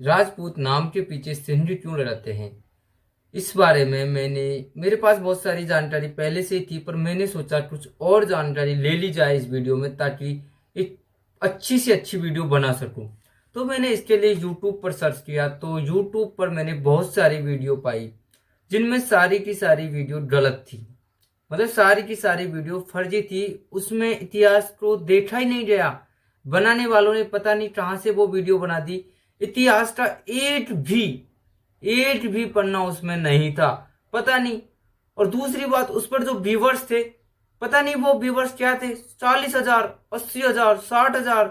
राजपूत नाम के पीछे सिंह क्यों लड़ाते हैं? इस बारे में मेरे पास बहुत सारी जानकारी पहले से ही थी, पर मैंने सोचा कुछ और जानकारी ले ली जाए इस वीडियो में, ताकि एक अच्छी से अच्छी वीडियो बना सकूं। तो मैंने इसके लिए YouTube पर सर्च किया, तो YouTube पर मैंने बहुत सारी वीडियो पाई, जिनमें सारी की सारी वीडियो गलत थी। मतलब सारी की सारी वीडियो फर्जी थी, उसमें इतिहास को देखा ही नहीं गया। बनाने वालों ने पता नहीं कहां से वो वीडियो बना दी। इतिहास का एक भी पन्ना उसमें नहीं था, पता नहीं। और दूसरी बात, उस पर जो व्यूवर्स थे, पता नहीं वो व्यूवर्स क्या थे। 40,000, 80,000, 60,000,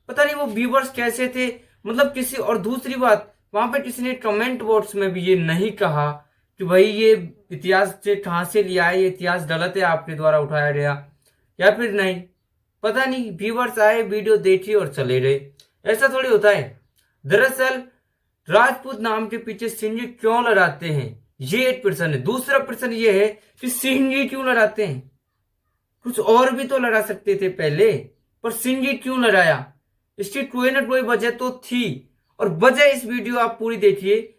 पता नहीं वो व्यूवर्स कैसे थे। मतलब किसी, और दूसरी बात, वहां पे किसी ने कमेंट बॉक्स में भी ये नहीं कहा कि भाई ये इतिहास से कहां से लिया है, ये इतिहास गलत है, आपके द्वारा उठाया गया या फिर नहीं। पता नहीं, व्यूवर्स आए, वीडियो देखी और चले गए। ऐसा थोड़ी होता है। दरअसल राजपूत नाम के पीछे सिंह क्यों लड़ाते हैं, ये एक प्रश्न है। दूसरा प्रश्न ये है कि सिंह क्यों लड़ाते हैं? कुछ और भी तो लड़ा सकते थे पहले, पर सिंह क्यों लड़ाया? इसकी कोई ना कोई वजह तो थी। और वजह, इस वीडियो आप पूरी देखिए,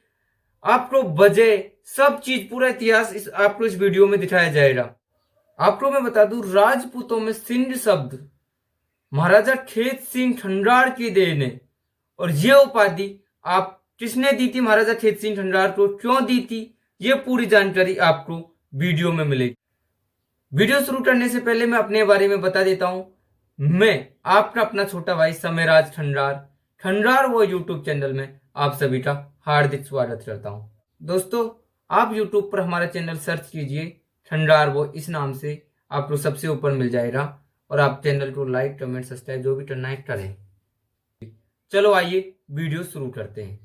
आपको वजह, सब चीज, पूरा इतिहास आपको इस वीडियो में दिखाया जाएगा। आपको मैं बता दूं, राजपूतों में सिंह शब्द महाराजा खेत सिंह खंडार की देन है। और ये उपाधि आप किसने दी थी महाराजा खेत सिंह खंडार को, क्यों दी थी, ये पूरी जानकारी आपको वीडियो में मिलेगी। वीडियो शुरू करने से पहले मैं अपने बारे में बता देता हूं। मैं आपका अपना छोटा भाई समयराज खंडार, खंडार वो यूट्यूब चैनल में आप सभी का हार्दिक स्वागत करता हूं। दोस्तों, आप यूट्यूब पर हमारा चैनल सर्च कीजिए, खंडार वो, इस नाम से आपको सबसे ऊपर मिल जाएगा। और आप चैनल को लाइक, कमेंट, सब्सक्राइब जो भी करना है करें। चलो आइए वीडियो शुरू करते हैं।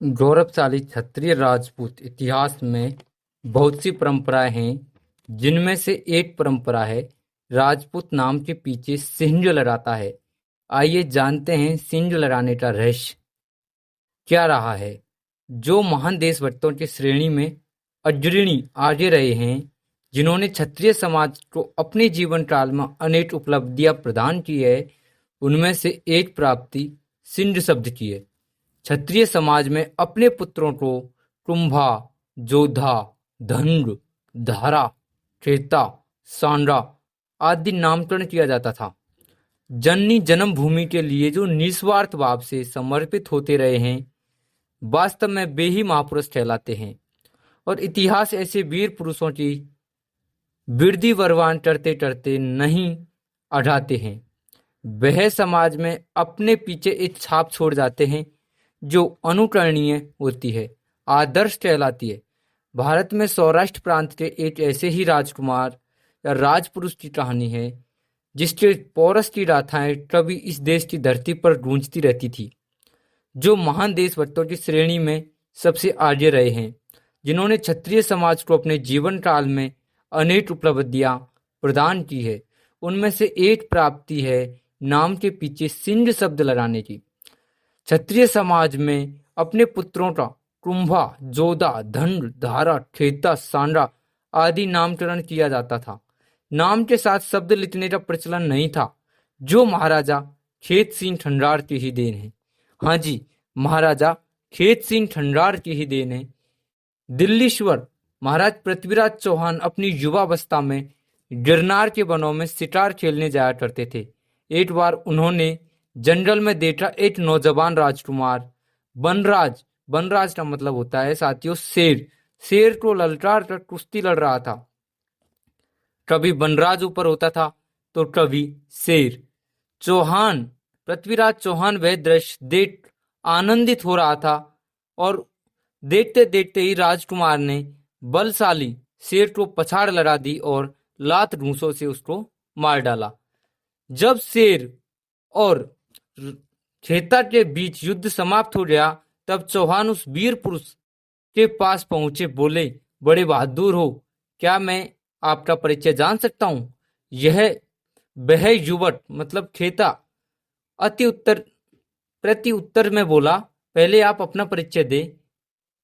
गौरवशाली क्षत्रिय राजपूत इतिहास में बहुत सी परंपराएं हैं, जिनमें से एक परंपरा है राजपूत नाम के पीछे सिंह लड़ाता है। आइए जानते हैं सिंह लड़ाने का रहस्य क्या रहा है। जो महान देशभक्तों की श्रेणी में अग्रणी आगे रहे हैं, जिन्होंने क्षत्रिय समाज को अपने जीवन काल में अनेक उपलब्धियां प्रदान की है, उनमें से एक प्राप्ति सिंह शब्द की है। क्षत्रिय समाज में अपने पुत्रों को कुंभा, जोधा, धनुर, धारा, खेता, सांडा आदि नामकरण किया जाता था। जननी जन्मभूमि के लिए जो निस्वार्थ भाव से समर्पित होते रहे हैं, वास्तव में वे ही महापुरुष कहलाते हैं। और इतिहास ऐसे वीर पुरुषों की वृद्धि वरवान करते करते नहीं अढ़ाते हैं, वह समाज में अपने पीछे एक छाप छोड़ जाते हैं जो अनुकरणीय होती है, आदर्श कहलाती है। भारत में सौराष्ट्र प्रांत के एक ऐसे ही राजकुमार या राजपुरुष की कहानी है, जिसके पौरस की गाथाएं कभी इस देश की धरती पर गूंजती रहती थी। जो महान देशभक्तों की श्रेणी में सबसे आगे रहे हैं, जिन्होंने क्षत्रिय समाज को अपने जीवन काल में अनेक उपलब्धियां प्रदान की है, उनमें से एक प्राप्ति है नाम के पीछे सिंह शब्द लगाने की। क्षत्रिय समाज में अपने पुत्रों का कुंभा, जोधा, धनुर, धारा, खेता, सांडा आदि नामकरण किया जाता था। नाम के साथ शब्द लिखने का प्रचलन नहीं था, जो महाराजा खेत सिंह खंडार की ही देन है। हाँ जी, महाराजा खेत सिंह खंडार की ही देन है। दिल्लीश्वर महाराज पृथ्वीराज चौहान अपनी युवावस्था में गिरनार के वनों में शिकार खेलने जाया करते थे। एक बार उन्होंने जंगल में देखा एक नौजवान राजकुमार बनराज, बनराज का मतलब होता है साथियों शेर, शेर को ललकार कर कुश्ती लड़ रहा था। कभी बनराज ऊपर होता था तो कभी शेर। चौहान, पृथ्वीराज चौहान वह दृश्य देख आनंदित हो रहा था, और देखते देखते ही राजकुमार ने बलशाली शेर को पछाड़ लड़ा दी और लात घूंसों से उसको मार डाला। जब शेर और खेता के बीच युद्ध समाप्त हो गया, तब चौहान उस वीर पुरुष के पास पहुंचे, बोले, बड़े बहादुर हो, क्या मैं आपका परिचय जान सकता हूं? यह वह युवक मतलब खेता प्रति उत्तर में बोला, पहले आप अपना परिचय दे।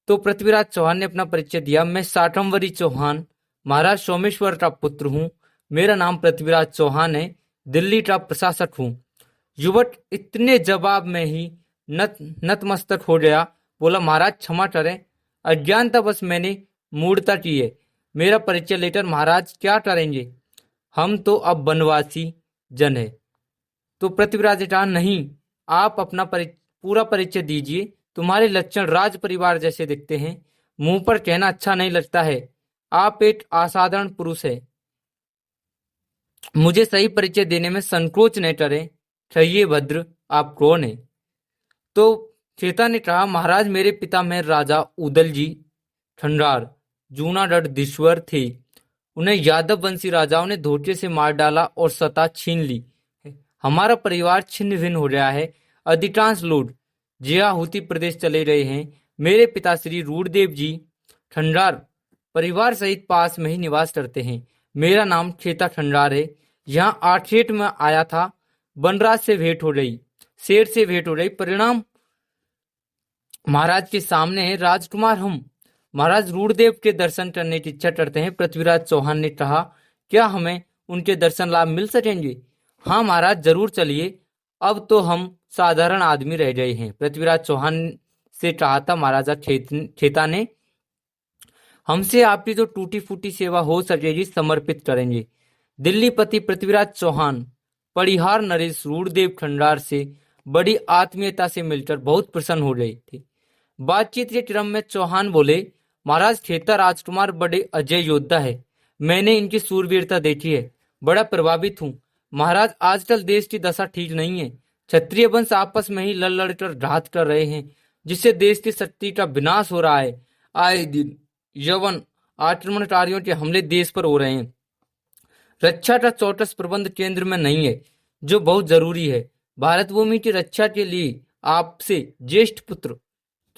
तो पृथ्वीराज चौहान ने अपना परिचय दिया, मैं साठमवरी चौहान महाराज सोमेश्वर का पुत्र हूँ। मेरा नाम पृथ्वीराज चौहान है। दिल्ली का प्रशासक हूँ। युवक इतने जवाब में ही नतमस्तक हो गया। बोला, महाराज क्षमा करें, अज्ञानतावश मैंने मूढ़ता की है। मेरा परिचय लेकर महाराज क्या करेंगे? हम तो अब वनवासी जन है। तो पृथ्वीराज ने कहा, नहीं, आप अपना पूरा परिचय दीजिए। तुम्हारे लक्षण राज परिवार जैसे दिखते हैं। मुंह पर कहना अच्छा नहीं लगता है। आप एक असाधारण पुरुष है। मुझे सही परिचय देने में संकोच न करें। कहिए भद्र, आप कौन है? तो चेता ने कहा, महाराज मेरे पितामह राजा उदल जी खंडार जूनागढ़ धीश्वर थे। उन्हें यादव वंशी राजाओं ने धोखे से मार डाला और सत्ता छीन ली। हमारा परिवार छिन्न भिन्न हो गया है। अधिकांश लोग जियाहुती प्रदेश चले रहे हैं। मेरे पिता श्री रूढ़देव जी खंडार परिवार सहित पास में ही निवास करते हैं। मेरा नाम चेता खंडार है। यहाँ आठेट में आया था। बनराज से भेंट हो गई, शेर से भेंट हो गई। परिणाम महाराज के सामने है। राजकुमार हम महाराज रूढ़देव के दर्शन करने की इच्छा करते हैं। पृथ्वीराज चौहान ने कहा, क्या हमें उनके दर्शन लाभ मिल सकेंगे? हाँ महाराज, जरूर चलिए। अब तो हम साधारण आदमी रह गए हैं। पृथ्वीराज चौहान से कहा था महाराजा चेता ने, हमसे आपकी जो टूटी फूटी सेवा हो सकेगी समर्पित करेंगे। दिल्ली पति पृथ्वीराज चौहान परिहार नरेश रूढ़देव खंडार से बड़ी आत्मीयता से मिलकर बहुत प्रसन्न हो गए थे। बातचीत के क्रम में चौहान बोले, महाराज चेता राजकुमार बड़े अजय योद्धा है। मैंने इनकी सूरवीरता देखी है, बड़ा प्रभावित हूँ। महाराज, आजकल देश की दशा ठीक नहीं है। क्षत्रिय वंश आपस में ही लड़ लड़ कर घात कर रहे हैं, जिससे देश की शक्ति का विनाश हो रहा है। आए दिन यवन आक्रमणकारियों के हमले देश पर हो रहे हैं। रक्षा का चौकस प्रबंध केंद्र में नहीं है, जो बहुत जरूरी है। भारत भूमि की रक्षा के लिए आपसे ज्येष्ठ पुत्र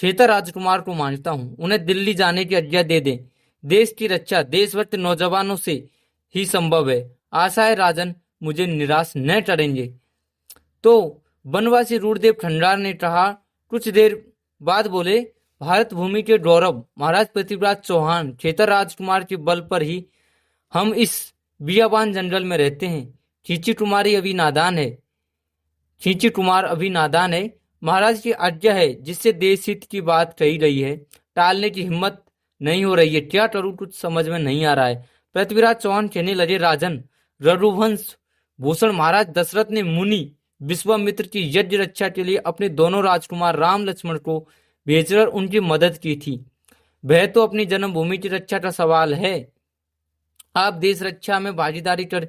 चेता राजकुमार को मांगता हूँ। उन्हें दिल्ली जाने की आज्ञा दे दें। देश की रक्षा देशभक्त नौजवानों से ही संभव है। आशा है राजन मुझे निराश न करेंगे। तो वनवासी रूढ़देव खंडार ने कहा। कुछ देर बाद बोले, भारत भूमि के गौरव महाराज पृथ्वीराज चौहान चेता राजकुमार के बल पर ही हम इस बियाबान जंगल में रहते हैं। खींची कुमार अभी नादान है। महाराज की आज्ञा है, जिससे देश हित की बात कही गई है, टालने की हिम्मत नहीं हो रही है। क्या करूं, कुछ समझ में नहीं आ रहा है। पृथ्वीराज चौहान कहने लगे, राजन रघुवंश भूषण महाराज दशरथ ने मुनि विश्वामित्र की यज्ञ रक्षा के लिए अपने दोनों राजकुमार राम लक्ष्मण को भेजकर उनकी मदद की थी। वह तो अपनी जन्मभूमि की रक्षा का सवाल है। आप देश रक्षा में भागीदारी कर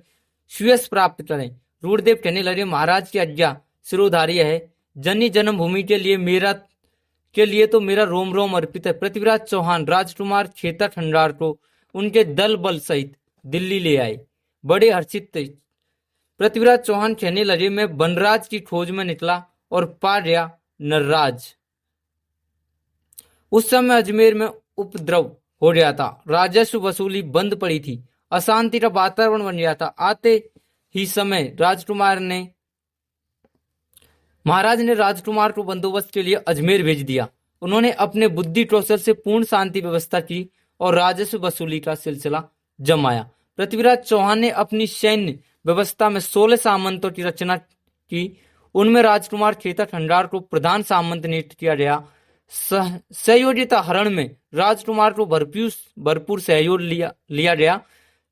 श्रेयस प्राप्त करें। रूढ़देव कहने लगे, महाराज की आज्ञा सिरोधार्य है। जन्य जन्मभूमि के लिए तो मेरा रोम रोम अर्पित है। पृथ्वीराज चौहान राजकुमार चेता खंडार को उनके दल बल सहित दिल्ली ले आए। बड़े हर्षित थे। पृथ्वीराज चौहान कहने लगे, मैं बनराज की खोज में निकला और पा गया नरराज। उस समय अजमेर में उपद्रव हो गया था। राजस्व वसूली बंद पड़ी थी। अशांति का वातावरण बन गया था। आते ही समय महाराज ने राजकुमार को बंदोबस्त के लिए अजमेर भेज दिया। उन्होंने अपने बुद्धि कौशल से पूर्ण शांति व्यवस्था की और राजस्व वसूली का सिलसिला जमाया। पृथ्वीराज चौहान ने अपनी सैन्य व्यवस्था में 16 सामंतों की रचना की। उनमें राजकुमार चेता खंडार को प्रधान सामंत नियुक्त किया गया। सहयोगिता हरण में राजकुमार को भरपूर सहयोग लिया गया।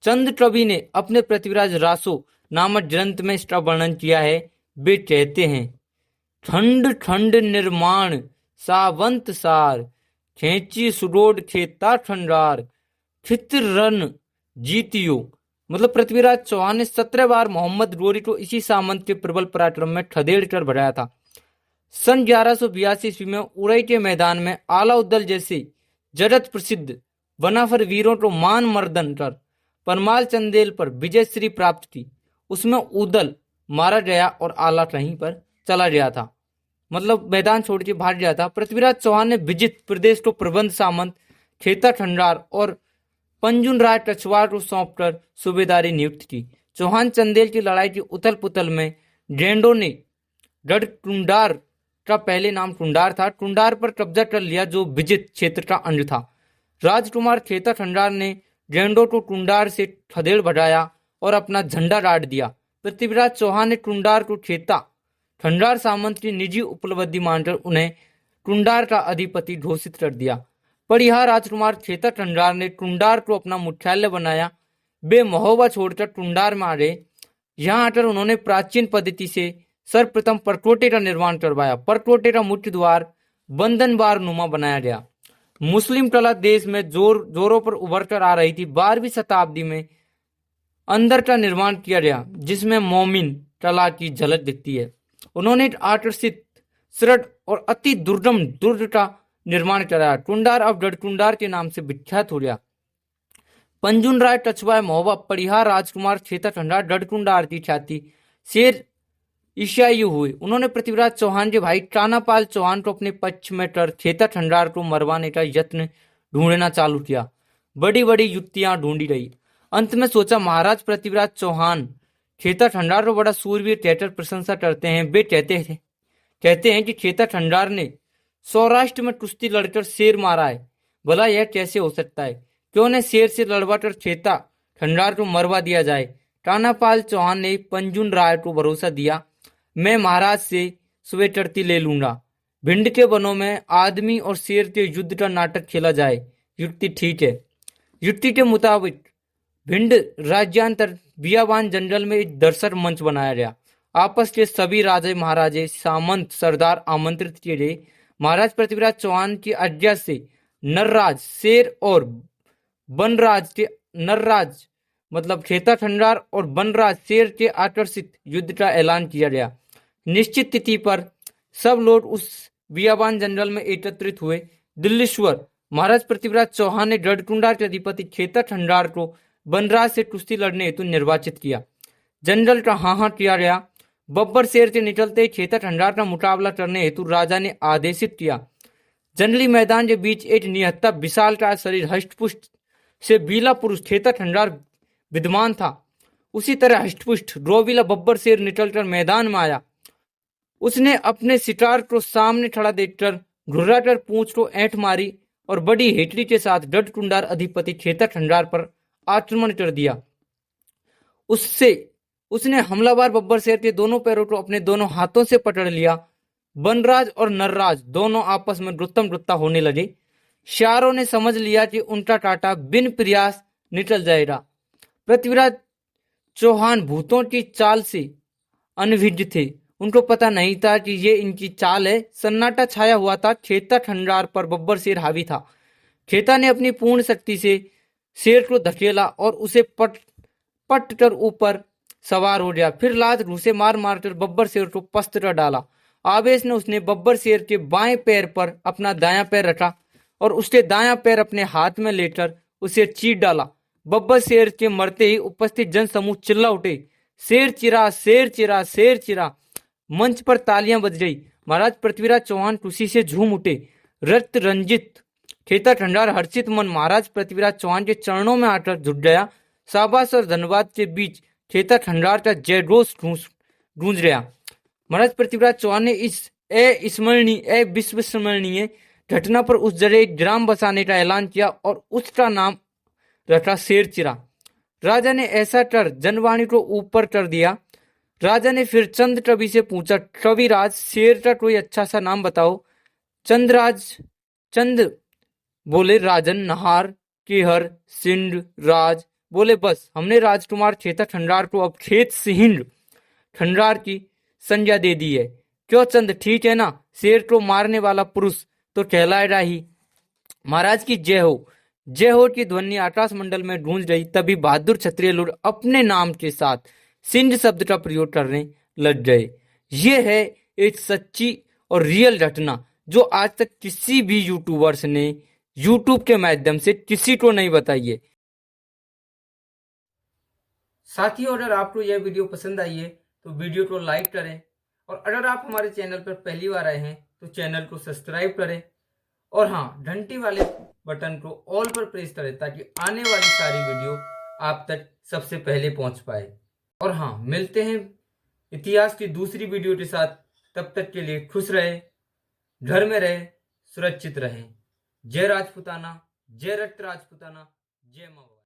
चंद्र कवि ने अपने पृथ्वीराज रासो नामक ग्रंथ में इसका वर्णन किया है। वे कहते हैं, ठंड ठंड निर्माण सावंत सार, खेची सुडोड खेता खंडार, चित्र रन जीतियो। मतलब पृथ्वीराज चौहान ने 17 बार मोहम्मद गोरी को इसी सामंत के प्रबल पराक्रम में खदेड़ कर भराया था। सन 1182 ईस्वी में उरई के मैदान में आलाउद्दल जैसे जगत प्रसिद्ध वनाफर वीरों को मान मर्दन कर परमाल चंदेल पर विजयश्री प्राप्त की। उसमें उदल मारा गया और आला कहीं पर चला गया था, मतलब मैदान छोड़ के भाग गया था। पृथ्वीराज चौहान ने विजित प्रदेश को प्रबंध सामंत चेता खंडार और पंजुन राय कछवार को सौंपकर सूबेदारी नियुक्त की। चौहान चंदेल की लड़ाई की उथल पुथल में गेंडों ने गढ़ टुंडार का पहले नाम टुंडार था, टुंडार पर कब्जा कर लिया, जो विजित क्षेत्र का अंग था। राजकुमार चेता खंडार ने झंडों को टुंडार से खदेड़ बढ़ाया और अपना झंडा गाड़ दिया। पृथ्वीराज चौहान ने टुंडार को खेता खंडार सामंत की निजी उपलब्धि मानकर उन्हें टुंडार का अधिपति घोषित कर दिया। पर यह राजकुमार खेता खंडार ने टुंडार को अपना मुख्यालय बनाया। वे महोबा छोड़कर टुंडार में आ गए। यहाँ आकर उन्होंने प्राचीन पद्धति से सर्वप्रथम परकोटे का निर्माण करवाया। परकोटे का मुख्य द्वार बंधनवार नुमा बनाया गया। मुस्लिम कला देश में जोरों पर उभर कर आ रही थी। 12वीं शताब्दी में अंदर का निर्माण किया गया, जिसमें मोमिन कला की झलक दिखती है। उन्होंने एक आकर्षित, सरल और अति दुर्गम दुर्ग का निर्माण कराया। टुंडार अब गढ़कुंडार के नाम से विख्यात हो गया। पंजुन राय कछवाए महोबा परिहार राजकुमार खेता खंडार गढ़कुंडार की ख्याति शेर ईशायु हुए। उन्होंने पृथ्वीराज चौहान के भाई कानापाल चौहान को अपने पक्ष में कर खेता खंडार को मरवाने का यत्न ढूंढना चालू किया। बड़ी बड़ी युक्तियां ढूंढी गई। अंत में सोचा महाराज पृथ्वीराज चौहान खेता खंडार को बड़ा सूरवीर कहकर प्रशंसा करते हैं। वे कहते हैं कि खेता खंडार ने सौराष्ट्र में कुश्ती लड़कर शेर मारा है। भला यह कैसे हो सकता है? क्यों न शेर से लड़वा कर खेता खंडार को मरवा दिया जाए। कानापाल चौहान ने पंजुन राय को भरोसा दिया, मैं महाराज से स्वेटरती ले लूंगा। भिंड के वनों में आदमी और शेर के युद्ध का नाटक खेला जाए। युक्ति ठीक है। युक्ति के मुताबिक भिंड राज्यांतर बियाबान जंगल में एक दर्शक मंच बनाया गया। आपस के सभी राजे महाराजे सामंत सरदार आमंत्रित किए गए। महाराज पृथ्वीराज चौहान की आज्ञा से नरराज शेर और बनराज के नरराज मतलब खेता खंडार और बनराज शेर के आकर्षित युद्ध का ऐलान किया गया। निश्चित तिथि पर सब लोग उस बियाबान जंगल में एकत्रित हुए। दिल्लीश्वर महाराज पृथ्वीराज चौहान ने गढ़कुंडार के अधिपति खेता खंडार को बनराज से कुश्ती लड़ने हेतु निर्वाचित किया। जंगल का हाहा किया गया। बब्बर शेर से निकलते ही खेता खंडार का मुकाबला करने हेतु राजा ने आदेशित किया। जंगली मैदान के बीच एक निहत्था विशालकाय शरीर हष्टपुष्ट से बीला पुरुष खेता खंडार विद्यमान था। उसी तरह हष्टपुष्ट रोविला बब्बर शेर निकलकर मैदान में आया। उसने अपने शिकार को सामने खड़ा देखकर घुर्राकर पूंछ को ऐंठ मारी और बड़ी हेटरी के साथ गढ़कुंडार अधिपति खेता खंडार पर आक्रमण कर दिया। उसने हमलावर बब्बर शेर के दोनों पैरों को अपने दोनों हाथों से पकड़ लिया। बनराज और नरराज दोनों आपस में गुत्ता होने लगे। शारों ने समझ लिया कि उनका कांटा बिन प्रयास निकल जाएगा। पृथ्वीराज चौहान भूतों की चाल से अनभिज्ञ थे। उनको पता नहीं था कि ये इनकी चाल है। सन्नाटा छाया हुआ था। खेता खंडार पर बब्बर शेर हावी था। खेता ने अपनी पूर्ण शक्ति से शेर को धकेला और उसे पट कर ऊपर सवार हो गया। फिर लात घूंसे मार मारकर बब्बर शेर को पस्त कर डाला। आवेश ने उसने बब्बर शेर के बाएं पैर पर अपना दायां पैर रखा और उसके दायां पैर अपने हाथ में लेकर उसे चीर डाला। बब्बर शेर के मरते ही उपस्थित जन समूह चिल्ला उठे, शेर चिरा, शेर चिरा, शेर चिरा। मंच पर तालियां बज गई। महाराज पृथ्वीराज चौहान खुशी से झूम उठे। रक्त रंजित खेता खंडार हर्षित मन महाराज पृथ्वीराज चौहान के चरणों में आकर झुक गया। शाबाश और धन्यवाद के बीच खेता खंडार का जयघोष गूंज गया। महाराज पृथ्वीराज चौहान ने इस विस्मरणीय घटना पर उस जगह एक ग्राम बसाने का ऐलान किया और उसका नाम रखा शेरचिरा। राजा ने ऐसा कर जनवाणी को ऊपर कर दिया। राजा ने फिर चंद कवि से पूछा, कविराज शेर का कोई अच्छा सा नाम बताओ। चंद बोले, राजन, नहार, केहर, सिंध, राज। बोले, बस हमने राजकुमार खेता खंडार को अब खेत सिंह खंडार की संज्ञा दे दी है। क्यों चंद, ठीक है ना? शेर को मारने वाला पुरुष तो कहलाएगा ही। महाराज की जय हो, जय हो की ध्वनि आकाश मंडल में गूंज रही। तभी बहादुर क्षत्रिय लोग अपने नाम के साथ सिंध शब्द का प्रयोग करने लग गए। ये है एक सच्ची और रियल घटना जो आज तक किसी भी यूट्यूबर्स ने यूट्यूब के माध्यम से किसी को नहीं बताई है। साथियों, अगर आपको यह वीडियो पसंद आई है तो वीडियो को लाइक करें और अगर आप हमारे चैनल पर पहली बार आए हैं तो चैनल को सब्सक्राइब करें और हाँ, घंटी वाले बटन को ऑल पर प्रेस करें ताकि आने वाली सारी वीडियो आप तक सबसे पहले पहुंच पाए। और हाँ, मिलते हैं इतिहास की दूसरी वीडियो के साथ। तब तक के लिए खुश रहे, घर में रहे, सुरक्षित रहे। जय राजपूताना, जय रक्त राजपूताना, जय माँ।